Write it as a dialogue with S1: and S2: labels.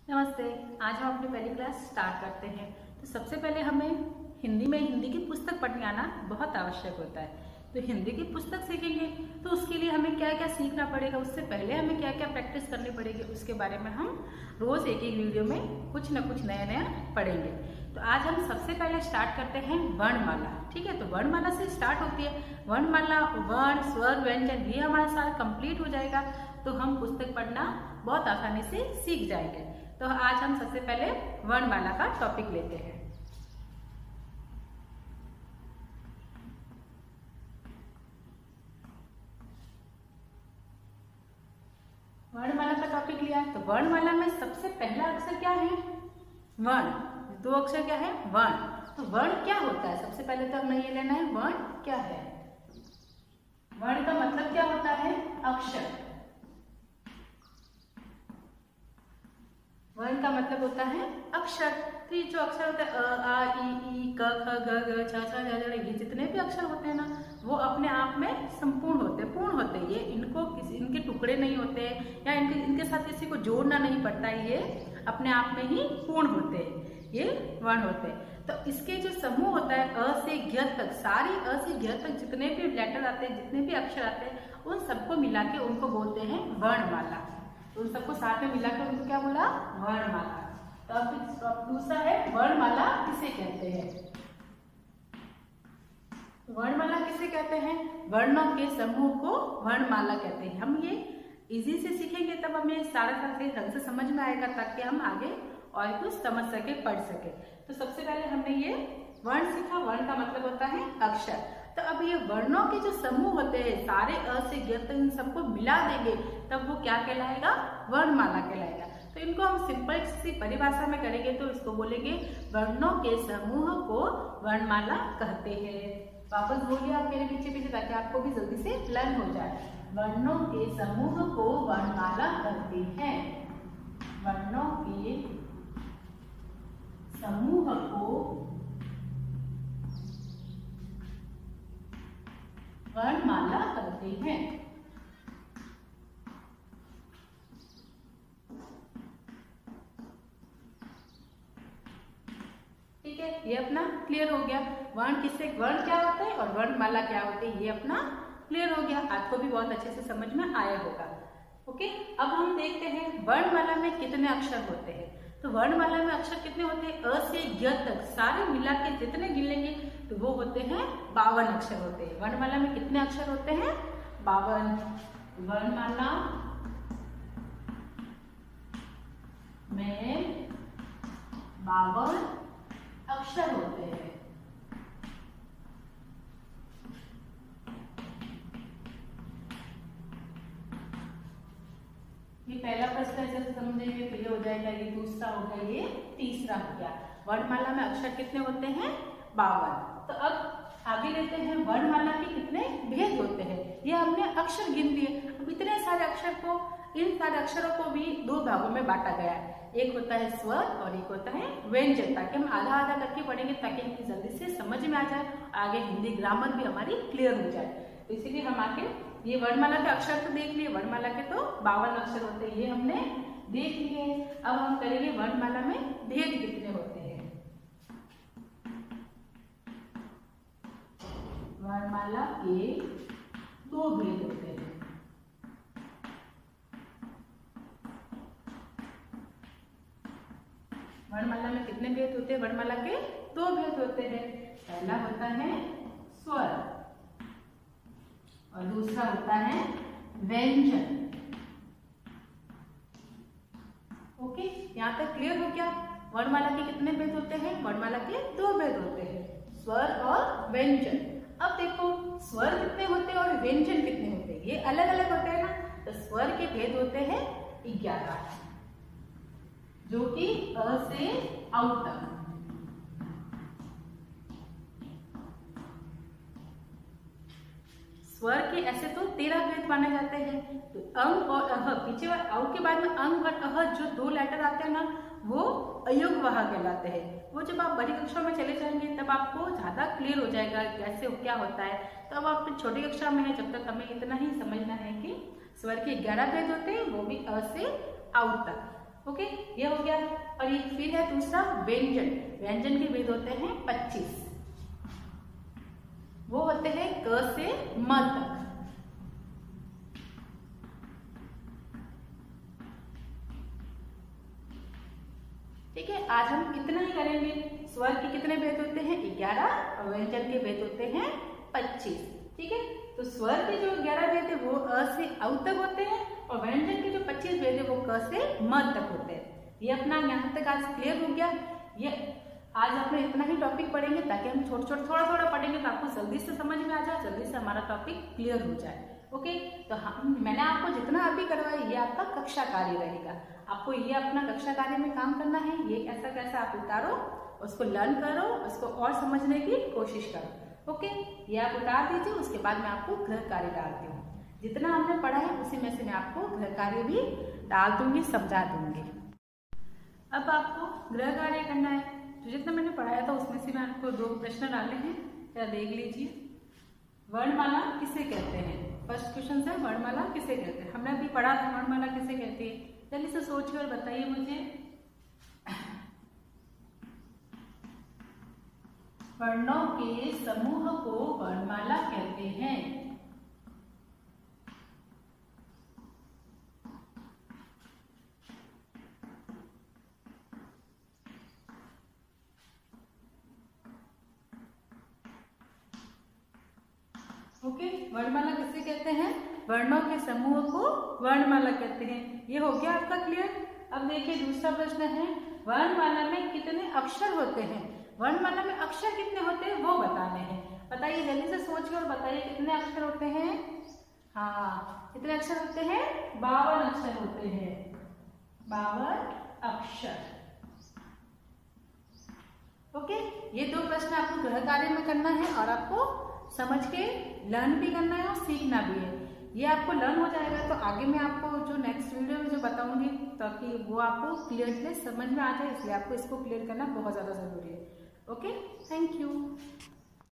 S1: नमस्ते। आज हम अपनी पहली क्लास स्टार्ट करते हैं। तो सबसे पहले हमें हिंदी की पुस्तक पढ़ने आना बहुत आवश्यक होता है। तो हिंदी की पुस्तक सीखेंगे तो उसके लिए हमें क्या क्या सीखना पड़ेगा, उससे पहले हमें क्या क्या प्रैक्टिस करनी पड़ेगी, उसके बारे में हम रोज एक एक वीडियो में कुछ न कुछ नया नया पढ़ेंगे। तो आज हम सबसे पहले स्टार्ट करते हैं वर्णमाला। ठीक है, तो वर्णमाला से स्टार्ट होती है। वर्णमाला वर्ण स्वर व्यंजन ये हमारा सारा कंप्लीट हो जाएगा तो हम पुस्तक पढ़ना बहुत आसानी से सीख जाएंगे। तो आज हम सबसे पहले वर्णमाला का टॉपिक लेते हैं। वर्णमाला का टॉपिक लिया तो वर्णमाला में सबसे पहला अक्षर क्या है? वर्ण। दो अक्षर क्या है? वर्ण। तो वर्ण क्या होता है? सबसे पहले तो हमें ये लेना है वर्ण क्या है। वर्ण का मतलब क्या होता है? अक्षर। वर्ण का मतलब होता है अक्षर। तो ये जो अक्षर होता है अ आ ई क ख ग घ छ छ ज ज, ये जितने भी अक्षर होते हैं ना वो अपने आप में संपूर्ण होते हैं, पूर्ण होते हैं। ये इनके टुकड़े नहीं होते या इनके साथ किसी को जोड़ना नहीं पड़ता है, ये अपने आप में ही पूर्ण होते हैं, ये वर्ण होते हैं। तो इसके जो समूह होता है अ से ज्ञ तक, सारी अ से ज्ञ तक जितने भी लेटर आते हैं, जितने भी अक्षर आते हैं, उन सबको मिला के उनको बोलते हैं वर्णमाला। उन सबको साथ में मिलाकर उनको क्या बोला? वर्णमाला। तो अब दूसरा है वर्णमाला किसे कहते हैं? वर्णमाला किसे कहते हैं? वर्णों के समूह को वर्णमाला कहते हैं। हम ये इजी से सीखेंगे तब हमें सारा ढंग से समझ में आएगा, ताकि हम आगे और कुछ समझ सके, पढ़ सके। तो सबसे पहले हमने ये वर्ण सीखा। वर्ण का मतलब होता है अक्षर। तो अब ये वर्णों के जो समूह होते हैं सारे अ से ज्ञ तक, इन सबको मिला देंगे तब वो क्या कहलाएगा? वर्णमाला कहलाएगा। तो इनको हम सिंपल सी परिभाषा में करेंगे तो इसको बोलेंगे वर्णों के समूह को वर्णमाला कहते हैं। वापस बोलिए आप मेरे पीछे पीछे, ताकि आपको भी जल्दी से लर्न हो जाए। वर्णों के समूह को वर्णमाला कहते हैं। वर्णों के समूह को वर्णमाला कहते हैं। ठीक है, ये अपना क्लियर हो गया। वर्ण क्या होता है और वर्णमाला क्या होती है, ये अपना क्लियर हो गया। आपको भी बहुत अच्छे से समझ में आया होगा। ओके, अब हम देखते हैं वर्णमाला में कितने अक्षर होते हैं। तो वर्णमाला में अक्षर कितने होते हैं? अ से ज्ञ तक सारे मिला के जितने गिन लेंगे तो वो होते हैं 52 अक्षर होते हैं। वर्णमाला में कितने अक्षर होते हैं? 52। वर्णमाला में 52 अक्षर होते हैं। ये पहला प्रश्न ऐसे समझेंगे तो ये हो जाएगा, ये दूसरा हो गया, ये तीसरा हो गया। वर्णमाला में अक्षर कितने होते हैं? 52। तो अब आगे लेते हैं वर्णमाला के कितने भेद होते हैं। ये हमने अक्षर गिन दिए। अब इतने सारे अक्षर को, इन सारे अक्षरों को भी दो भागों में बांटा गया है। एक होता है स्वर और एक होता है व्यंजन, ताकि हम आधा आधा करके पढ़ेंगे ताकि इनकी जल्दी से समझ में आ जाए, आगे हिंदी ग्रामर भी हमारी क्लियर हो जाए। तो इसीलिए हम आगे ये वर्णमाला के अक्षर तो देख लिए। वर्णमाला के तो 52 अक्षर होते हैं, ये हमने देख लिए। अब हम करेंगे वर्णमाला में भेद कितने होते हैं। वर्णमाला के 2 भेद होते हैं। वर्णमाला में कितने भेद होते हैं? वर्णमाला के 2 भेद होते हैं। पहला होता है स्वर और दूसरा होता है व्यंजन। ओके, यहाँ तक क्लियर हो गया। वर्णमाला के कितने भेद होते हैं? वर्णमाला के 2 भेद होते हैं, स्वर और व्यंजन। अब देखो स्वर कितने होते हैं और व्यंजन कितने होते हैं, ये अलग अलग होते हैं ना। तो स्वर के भेद होते हैं 11, जो कि अ से औ तक। स्वर के ऐसे तो 13 भेद माने जाते हैं। तो अंग और अह, पीछे औ के बाद में अंग और अह जो 2 लेटर आते हैं ना, वो अयोगवाह कहलाते हैं। वो जब आप बड़ी कक्षा में चले जाएंगे तब आपको ज्यादा क्लियर हो जाएगा कैसे क्या होता है। तो अब आप छोटी कक्षा में है, जब तक हमें इतना ही समझना है कि स्वर के 11 भेद होते हैं, वो भी अ से औ तक। ओके, ये हो गया। और ये फिर है दूसरा व्यंजन। व्यंजन के भेद होते हैं 25, वो होते हैं क से म तक। ठीक है, आज हम इतना ही करेंगे। स्वर के कितने भेद होते हैं? 11, और व्यंजन के भेद होते हैं 25। ठीक है, तो स्वर के जो 11 भेद है वो अ से औ तक होते हैं, और व्यंजन के जो 25 भेद है वो क से म तक होते हैं। ये अपना यहाँ तक आज क्लियर हो गया। ये आज अपने इतना ही टॉपिक पढ़ेंगे ताकि हम थोड़ा थोड़ा पढ़ेंगे तो आपको जल्दी से समझ में आ जाए, जल्दी से हमारा टॉपिक क्लियर हो जाए। ओके, तो मैंने आपको जितना अभी करवाया ये आपका कक्षा कार्य रहेगा। आपको ये अपना कक्षा कार्य में काम करना है। ये ऐसा कैसा आप उतारो, उसको लर्न करो, उसको और समझने की कोशिश करो। ओके, ये आप उतार दीजिए, उसके बाद मैं आपको गृह कार्य डालती हूँ। जितना हमने पढ़ा है उसी में से मैं आपको गृह कार्य भी डाल दूंगी, समझा दूंगी। अब आपको गृह कार्य करना है। तो जितना मैंने पढ़ाया था उसमें से मैं आपको 2 प्रश्न डाले हैं, क्या देख लीजिए। वर्णमाला किसे कहते हैं? फर्स्ट क्वेश्चन है, वर्णमाला किसे कहते हैं? हमने अभी पढ़ा था वर्णमाला किसे कहते हैं। जल्दी से सोचिए और बताइए मुझे। वर्णों के समूह को वर्णमाला कहते हैं। ओके, वर्णमाला किसे कहते हैं? वर्णों के समूह को वर्णमाला कहते हैं। ये हो गया आपका क्लियर। अब देखिए दूसरा प्रश्न है, वर्णमाला में कितने अक्षर होते हैं? वर्णमाला में अक्षर कितने होते हैं वो बताने हैं। बताइए, जल्दी से सोचिए और बताइए कितने अक्षर होते हैं। हाँ, कितने अक्षर होते हैं? 52 अक्षर होते हैं। 52 अक्षर। ओके, ये 2 प्रश्न आपको गृह कार्य में करना है और आपको समझ के लर्न भी करना है और सीखना भी है। ये आपको लर्न हो जाएगा तो आगे मैं आपको जो नेक्स्ट वीडियो में जो बताऊंगी ताकि वो आपको क्लियरली समझ में आ जाए, इसलिए आपको इसको क्लियर करना बहुत ज़्यादा ज़रूरी है। Okay, thank you.